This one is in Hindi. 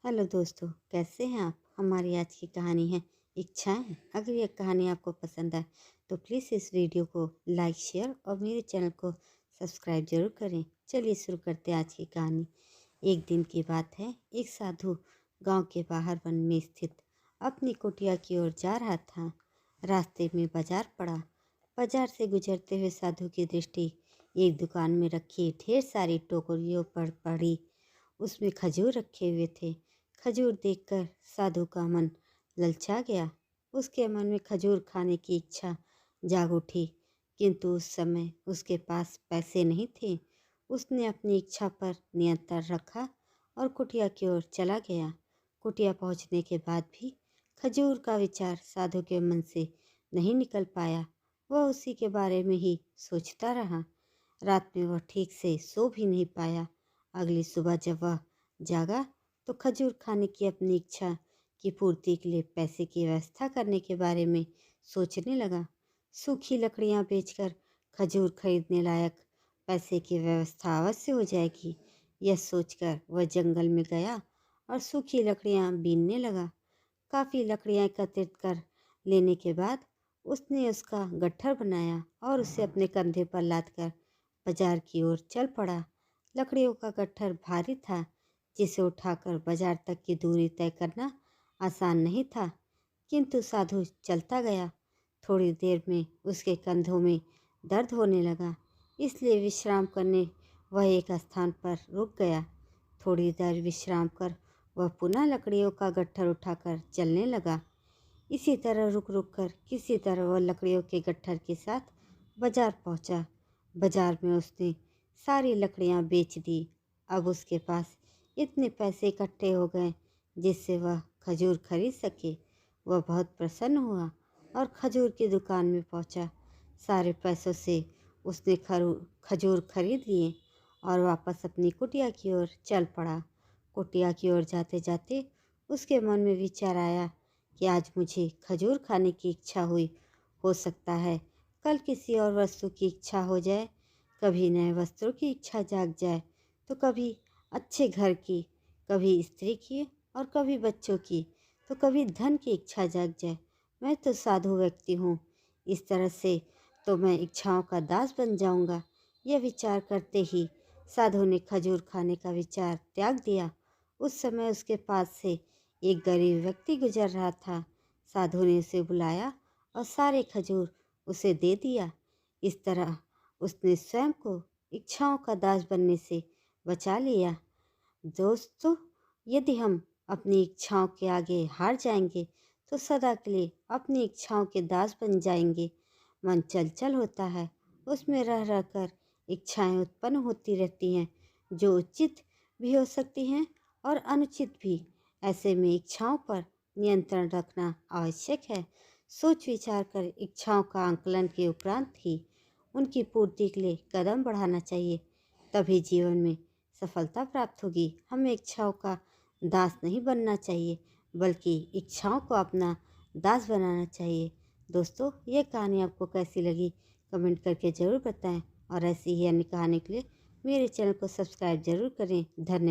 हेलो दोस्तों, कैसे हैं आप। हमारी आज की कहानी है इच्छाएं। अगर ये कहानी आपको पसंद आए तो प्लीज़ इस वीडियो को लाइक शेयर और मेरे चैनल को सब्सक्राइब जरूर करें। चलिए शुरू करते हैं आज की कहानी। एक दिन की बात है, एक साधु गांव के बाहर वन में स्थित अपनी कुटिया की ओर जा रहा था। रास्ते में बाजार पड़ा। बाजार से गुजरते हुए साधु की दृष्टि एक दुकान में रखी ढेर सारी टोकरियों पर पड़ी। उसमें खजूर रखे हुए थे। खजूर देखकर साधु का मन ललचा गया। उसके मन में खजूर खाने की इच्छा जाग उठी, किंतु उस समय उसके पास पैसे नहीं थे। उसने अपनी इच्छा पर नियंत्रण रखा और कुटिया की ओर चला गया। कुटिया पहुंचने के बाद भी खजूर का विचार साधु के मन से नहीं निकल पाया। वह उसी के बारे में ही सोचता रहा। रात में वह ठीक से सो भी नहीं पाया। अगली सुबह जब वह जागा तो खजूर खाने की अपनी इच्छा की पूर्ति के लिए पैसे की व्यवस्था करने के बारे में सोचने लगा। सूखी लकड़ियां बेचकर खजूर खरीदने लायक पैसे की व्यवस्था अवश्य हो जाएगी। यह सोचकर वह जंगल में गया और सूखी लकड़ियां बीनने लगा। काफ़ी लकड़ियां एकत्रित कर लेने के बाद उसने उसका गट्ठर बनाया और उसे अपने कंधे पर लादकर बाजार की ओर चल पड़ा। लकड़ियों का गट्ठर भारी था, जिसे उठाकर बाजार तक की दूरी तय करना आसान नहीं था, किंतु साधु चलता गया। थोड़ी देर में उसके कंधों में दर्द होने लगा, इसलिए विश्राम करने वह एक स्थान पर रुक गया। थोड़ी देर विश्राम कर वह पुनः लकड़ियों का गट्ठर उठाकर चलने लगा। इसी तरह रुक रुक कर किसी तरह वह लकड़ियों के गट्ठर के साथ बाजार पहुंचा। बाजार में उसने सारी लकड़ियां बेच दी। अब उसके पास इतने पैसे इकट्ठे हो गए जिससे वह खजूर खरीद सके। वह बहुत प्रसन्न हुआ और खजूर की दुकान में पहुंचा। सारे पैसों से उसने खजूर खरीद लिए और वापस अपनी कुटिया की ओर चल पड़ा। कुटिया की ओर जाते जाते उसके मन में विचार आया कि आज मुझे खजूर खाने की इच्छा हुई। हो सकता है कल किसी और वस्तु की इच्छा हो जाए। कभी नए वस्त्रों की इच्छा जाग जाए तो कभी अच्छे घर की, कभी स्त्री की और कभी बच्चों की, तो कभी धन की इच्छा जाग जाए। मैं तो साधु व्यक्ति हूँ, इस तरह से तो मैं इच्छाओं का दास बन जाऊंगा। यह विचार करते ही साधु ने खजूर खाने का विचार त्याग दिया। उस समय उसके पास से एक गरीब व्यक्ति गुजर रहा था। साधु ने उसे बुलाया और सारे खजूर उसे दे दिया। इस तरह उसने स्वयं को इच्छाओं का दास बनने से बचा लिया। दोस्तों, यदि हम अपनी इच्छाओं के आगे हार जाएंगे तो सदा के लिए अपनी इच्छाओं के दास बन जाएंगे। मन चंचल होता है, उसमें रह रहकर इच्छाएं उत्पन्न होती रहती हैं, जो उचित भी हो सकती हैं और अनुचित भी। ऐसे में इच्छाओं पर नियंत्रण रखना आवश्यक है। सोच विचार कर इच्छाओं का आंकलन के उपरांत ही उनकी पूर्ति के लिए कदम बढ़ाना चाहिए, तभी जीवन में सफलता प्राप्त होगी। हमें इच्छाओं का दास नहीं बनना चाहिए, बल्कि इच्छाओं को अपना दास बनाना चाहिए। दोस्तों, ये कहानी आपको कैसी लगी कमेंट करके ज़रूर बताएं और ऐसी ही अन्य कहानी के लिए मेरे चैनल को सब्सक्राइब जरूर करें। धन्यवाद।